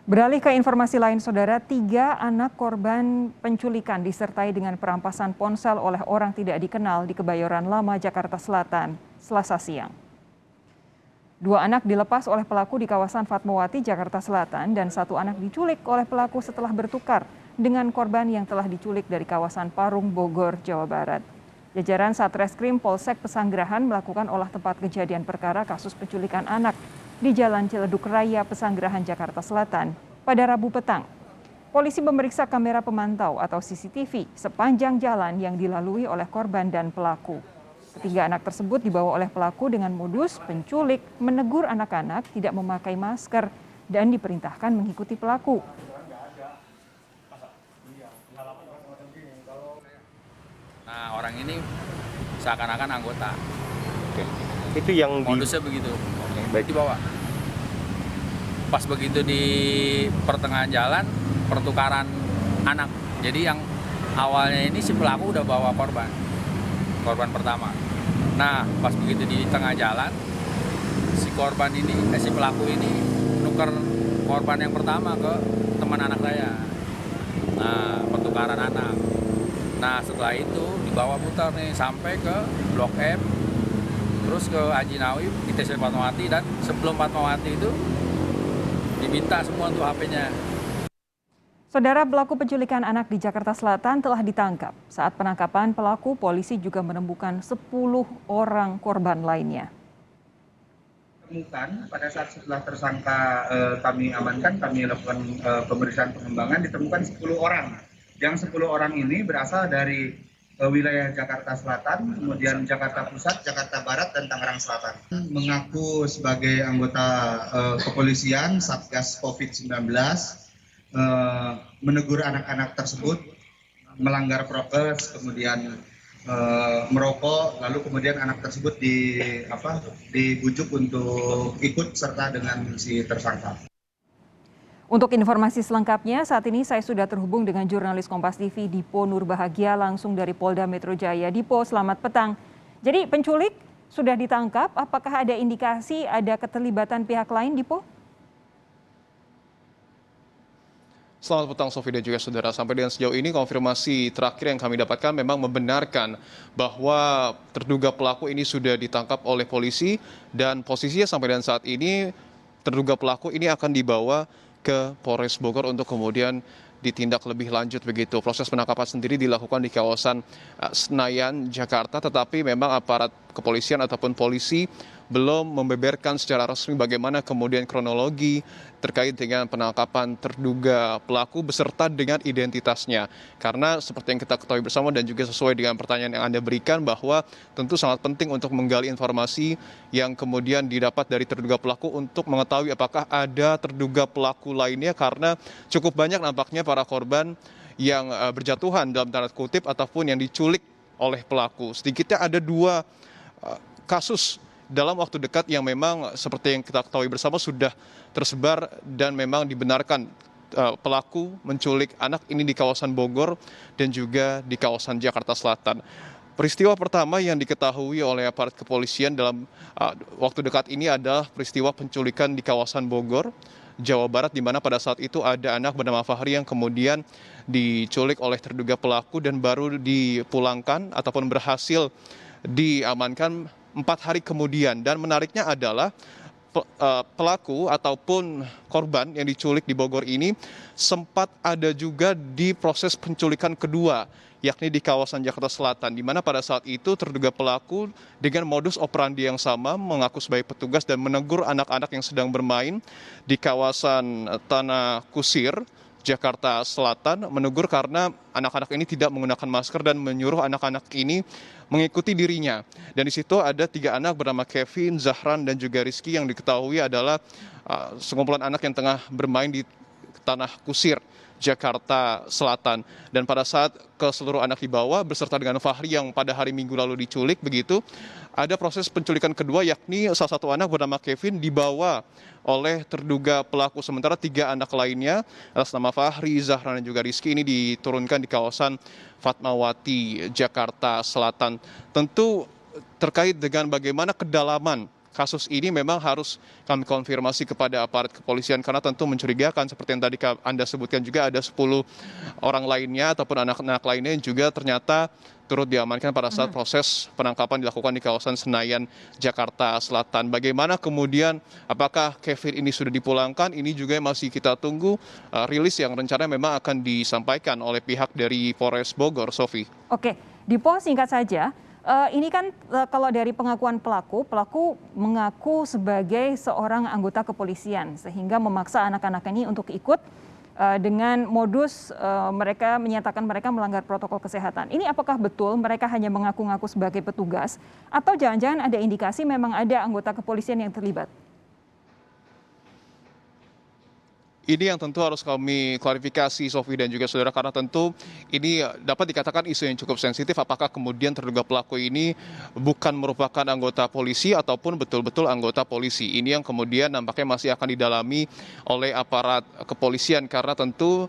Beralih ke informasi lain, Saudara, 3 anak korban penculikan disertai dengan perampasan ponsel oleh orang tidak dikenal di Kebayoran Lama, Jakarta Selatan, Selasa siang. 2 anak dilepas oleh pelaku di kawasan Fatmawati, Jakarta Selatan, dan 1 anak diculik oleh pelaku setelah bertukar dengan korban yang telah diculik dari kawasan Parung, Bogor, Jawa Barat. Jajaran Satreskrim Polsek Pesanggerahan melakukan olah tempat kejadian perkara kasus penculikan anak di Jalan Ciledug Raya, Pesanggerahan, Jakarta Selatan pada Rabu petang. Polisi memeriksa kamera pemantau atau CCTV sepanjang jalan yang dilalui oleh korban dan pelaku. Ketiga anak tersebut dibawa oleh pelaku dengan modus penculik, menegur anak-anak tidak memakai masker, dan diperintahkan mengikuti pelaku. Nah, orang ini seakan-akan anggota. Oke. Itu yang Modusnya begitu. baik. Dibawa. Pas begitu di pertengahan jalan, pertukaran anak. Jadi yang awalnya ini si pelaku udah bawa korban pertama. Nah, pas begitu di tengah jalan, si pelaku ini nuker korban yang pertama ke teman anak saya. Nah, pertukaran anak. Nah, setelah itu dibawa putar nih sampai ke Blok M, terus ke Haji Nawawi, di TC Fatmawati, dan sebelum Fatmawati itu diminta semua untuk HP-nya. Saudara, pelaku penculikan anak di Jakarta Selatan telah ditangkap. Saat penangkapan pelaku, polisi juga menemukan 10 orang korban lainnya. Temukan pada saat setelah tersangka kami amankan, kami lakukan pemeriksaan pengembangan, ditemukan 10 orang. Yang 10 orang ini berasal dari wilayah Jakarta Selatan, kemudian Jakarta Pusat, Jakarta Barat, dan Tangerang Selatan. Mengaku sebagai anggota kepolisian Satgas COVID-19, menegur anak-anak tersebut, melanggar prokes, kemudian merokok, lalu kemudian anak tersebut dibujuk untuk ikut serta dengan si tersangka. Untuk informasi selengkapnya, saat ini saya sudah terhubung dengan jurnalis Kompas TV Dipo Nurbahagia langsung dari Polda Metro Jaya. Dipo, selamat petang. Jadi penculik sudah ditangkap, apakah ada indikasi ada keterlibatan pihak lain, Dipo? Selamat petang Sofi dan juga saudara. Sampai dengan sejauh ini konfirmasi terakhir yang kami dapatkan memang membenarkan bahwa terduga pelaku ini sudah ditangkap oleh polisi, dan posisinya sampai dengan saat ini terduga pelaku ini akan dibawa ke Polres Bogor untuk kemudian ditindak lebih lanjut begitu. Proses penangkapan sendiri dilakukan di kawasan Senayan, Jakarta, tetapi memang aparat kepolisian ataupun polisi belum membeberkan secara resmi bagaimana kemudian kronologi terkait dengan penangkapan terduga pelaku beserta dengan identitasnya. Karena seperti yang kita ketahui bersama dan juga sesuai dengan pertanyaan yang Anda berikan, bahwa tentu sangat penting untuk menggali informasi yang kemudian didapat dari terduga pelaku untuk mengetahui apakah ada terduga pelaku lainnya, karena cukup banyak nampaknya para korban yang berjatuhan dalam tanda kutip ataupun yang diculik oleh pelaku. Sedikitnya ada 2 kasus dalam waktu dekat yang memang seperti yang kita ketahui bersama sudah tersebar dan memang dibenarkan pelaku menculik anak ini di kawasan Bogor dan juga di kawasan Jakarta Selatan. Peristiwa pertama yang diketahui oleh aparat kepolisian dalam waktu dekat ini adalah peristiwa penculikan di kawasan Bogor, Jawa Barat, di mana pada saat itu ada anak bernama Fahri yang kemudian diculik oleh terduga pelaku dan baru dipulangkan ataupun berhasil diamankan 4 hari kemudian. Dan menariknya adalah pelaku ataupun korban yang diculik di Bogor ini sempat ada juga di proses penculikan kedua, yakni di kawasan Jakarta Selatan, di mana pada saat itu terduga pelaku dengan modus operandi yang sama mengaku sebagai petugas dan menegur anak-anak yang sedang bermain di kawasan Tanah Kusir, Jakarta Selatan, menegur karena anak-anak ini tidak menggunakan masker dan menyuruh anak-anak ini mengikuti dirinya. Dan di situ ada 3 anak bernama Kevin, Zahran, dan juga Rizky yang diketahui adalah sekumpulan anak yang tengah bermain di Tanah Kusir, Jakarta Selatan. Dan pada saat seluruh anak dibawa beserta dengan Fahri yang pada hari Minggu lalu diculik begitu, ada proses penculikan kedua, yakni salah satu anak bernama Kevin dibawa oleh terduga pelaku, sementara 3 anak lainnya atas nama Fahri, Zahran, dan juga Rizky ini diturunkan di kawasan Fatmawati, Jakarta Selatan. Tentu terkait dengan bagaimana kedalaman kasus ini memang harus kami konfirmasi kepada aparat kepolisian karena tentu mencurigakan seperti yang tadi Anda sebutkan juga ada 10 orang lainnya ataupun anak-anak lainnya yang juga ternyata turut diamankan pada saat proses penangkapan dilakukan di kawasan Senayan, Jakarta Selatan. Bagaimana kemudian apakah Kevin ini sudah dipulangkan? Ini juga masih kita tunggu rilis yang rencananya memang akan disampaikan oleh pihak dari Polres Bogor, Sofi. Oke, Dipo singkat saja. Ini kan kalau dari pengakuan pelaku mengaku sebagai seorang anggota kepolisian sehingga memaksa anak-anak ini untuk ikut dengan modus mereka menyatakan mereka melanggar protokol kesehatan. Ini apakah betul mereka hanya mengaku-ngaku sebagai petugas atau jangan-jangan ada indikasi memang ada anggota kepolisian yang terlibat? Ini yang tentu harus kami klarifikasi, Sofi dan juga saudara, karena tentu ini dapat dikatakan isu yang cukup sensitif. Apakah kemudian terduga pelaku ini bukan merupakan anggota polisi ataupun betul-betul anggota polisi? Ini yang kemudian nampaknya masih akan didalami oleh aparat kepolisian karena tentu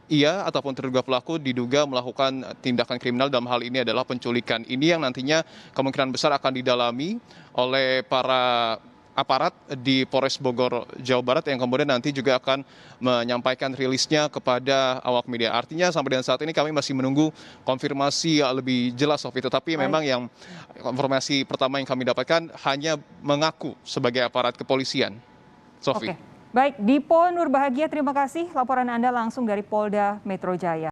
ia ataupun terduga pelaku diduga melakukan tindakan kriminal, dalam hal ini adalah penculikan. Ini yang nantinya kemungkinan besar akan didalami oleh para aparat di Polres Bogor, Jawa Barat yang kemudian nanti juga akan menyampaikan rilisnya kepada awak media. Artinya sampai dengan saat ini kami masih menunggu konfirmasi lebih jelas, Sofi. Tetapi memang yang informasi pertama yang kami dapatkan hanya mengaku sebagai aparat kepolisian. Sofi. Oke. Baik, Dipo Nurbahagia, terima kasih laporan Anda langsung dari Polda Metro Jaya.